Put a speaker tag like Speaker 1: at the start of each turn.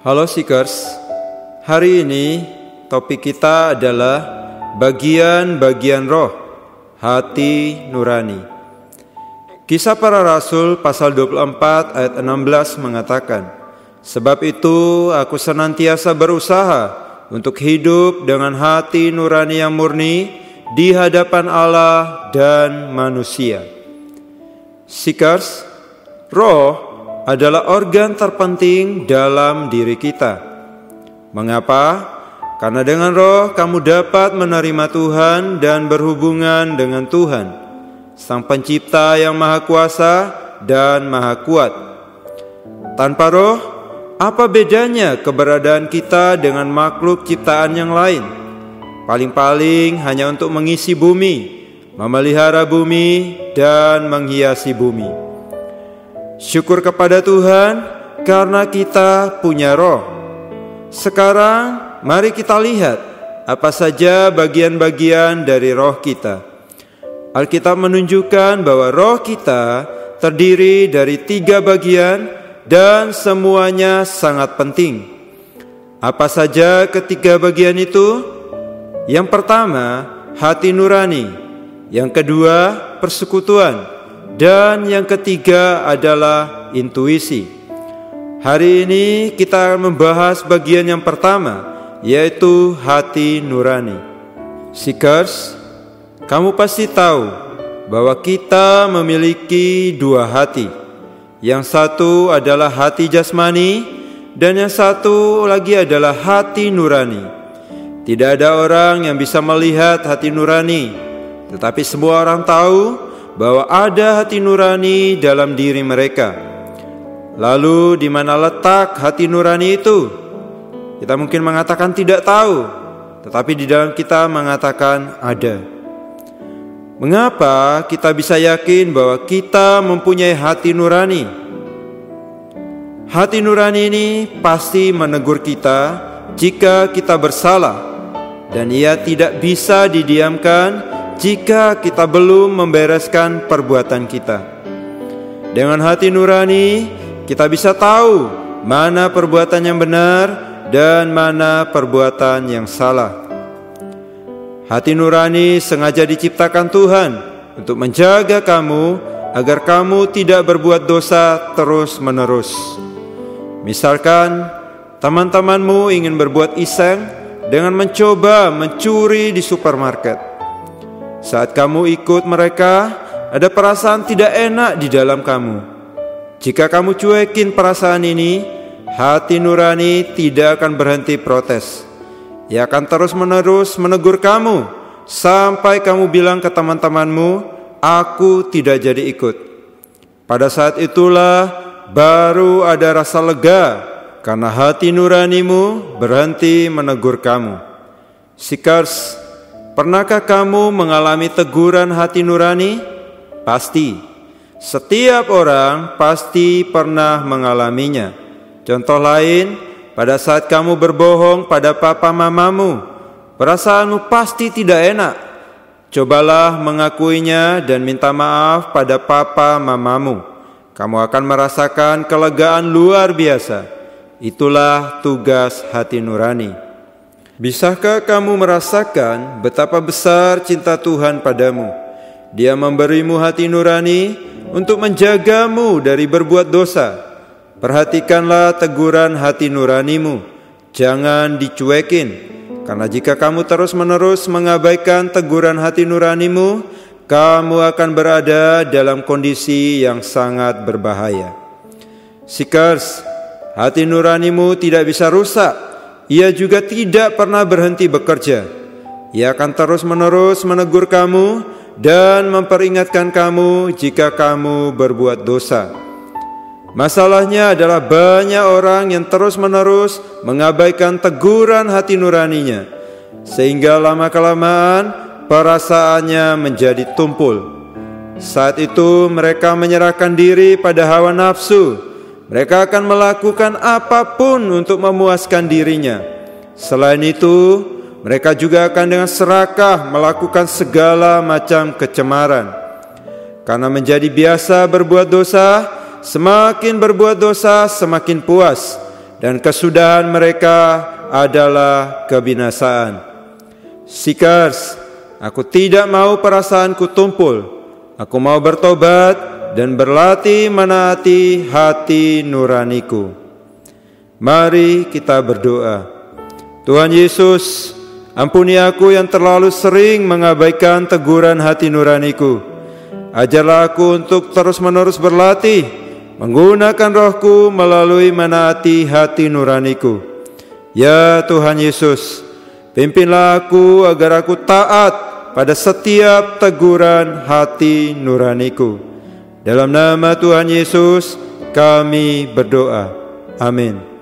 Speaker 1: Halo Seekers, hari ini topik kita adalah bagian-bagian roh, hati nurani. Kisah Para Rasul pasal 24 ayat 16 mengatakan, "Sebab itu aku senantiasa berusaha untuk hidup dengan hati nurani yang murni di hadapan Allah dan manusia." Seekers, roh adalah organ terpenting dalam diri kita. Mengapa? Karena dengan roh kamu dapat menerima Tuhan dan berhubungan dengan Tuhan, Sang Pencipta yang Maha Kuasa dan Maha Kuat. Tanpa roh, apa bedanya keberadaan kita dengan makhluk ciptaan yang lain? Paling-paling hanya untuk mengisi bumi, memelihara bumi, dan menghiasi bumi. Syukur kepada Tuhan karena kita punya roh. Sekarang mari kita lihat apa saja bagian-bagian dari roh kita. Alkitab menunjukkan bahwa roh kita terdiri dari 3 bagian dan semuanya sangat penting. Apa saja ketiga bagian itu? Yang pertama, hati nurani. Yang kedua, persekutuan. Dan yang ketiga adalah intuisi. Hari ini kita akan membahas bagian yang pertama, yaitu hati nurani. Seekers, kamu pasti tahu bahwa kita memiliki 2 hati. Yang satu adalah hati jasmani dan yang satu lagi adalah hati nurani. Tidak ada orang yang bisa melihat hati nurani, tetapi semua orang tahu bahwa ada hati nurani dalam diri mereka. Lalu di mana letak hati nurani itu? Kita mungkin mengatakan tidak tahu, tetapi di dalam kita mengatakan ada. Mengapa kita bisa yakin bahwa kita mempunyai hati nurani? Hati nurani ini pasti menegur kita jika kita bersalah, dan ia tidak bisa didiamkan jika kita belum membereskan perbuatan kita. Dengan hati nurani, kita bisa tahu mana perbuatan yang benar dan mana perbuatan yang salah. Hati nurani sengaja diciptakan Tuhan untuk menjaga kamu agar kamu tidak berbuat dosa terus-menerus. Misalkan, teman-temanmu ingin berbuat iseng dengan mencoba mencuri di supermarket. Saat kamu ikut mereka, ada perasaan tidak enak di dalam kamu. Jika kamu cuekin perasaan ini, hati nurani tidak akan berhenti protes. Ia akan terus-menerus menegur kamu sampai kamu bilang ke teman-temanmu, "Aku tidak jadi ikut." Pada saat itulah baru ada rasa lega karena hati nuranimu berhenti menegur kamu. Seekers, pernahkah kamu mengalami teguran hati nurani? Pasti. Setiap orang pasti pernah mengalaminya. Contoh lain, pada saat kamu berbohong pada papa mamamu, perasaanmu pasti tidak enak. Cobalah mengakuinya dan minta maaf pada papa mamamu. Kamu akan merasakan kelegaan luar biasa. Itulah tugas hati nurani. Bisakah kamu merasakan betapa besar cinta Tuhan padamu? Dia memberimu hati nurani untuk menjagamu dari berbuat dosa. Perhatikanlah teguran hati nuranimu. Jangan dicuekin, karena jika kamu terus-menerus mengabaikan teguran hati nuranimu, kamu akan berada dalam kondisi yang sangat berbahaya. Seekers, hati nuranimu tidak bisa rusak. Ia juga tidak pernah berhenti bekerja. Ia akan terus-menerus menegur kamu dan memperingatkan kamu jika kamu berbuat dosa. Masalahnya adalah banyak orang yang terus-menerus mengabaikan teguran hati nuraninya, sehingga lama-kelamaan perasaannya menjadi tumpul. Saat itu mereka menyerahkan diri pada hawa nafsu. Mereka akan melakukan apapun untuk memuaskan dirinya. Selain itu, mereka juga akan dengan serakah melakukan segala macam kecemaran. Karena menjadi biasa berbuat dosa, semakin berbuat dosa semakin puas, dan kesudahan mereka adalah kebinasaan. Sikars, aku tidak mau perasaanku tumpul. Aku mau bertobat dan berlatih menaati hati nuraniku. Mari kita berdoa. Tuhan Yesus, ampuni aku yang terlalu sering mengabaikan teguran hati nuraniku. Ajarlah aku untuk terus-menerus berlatih, menggunakan rohku melalui menaati hati nuraniku. Ya Tuhan Yesus, pimpinlah aku agar aku taat pada setiap teguran hati nuraniku. Dalam nama Tuhan Yesus kami berdoa. Amin.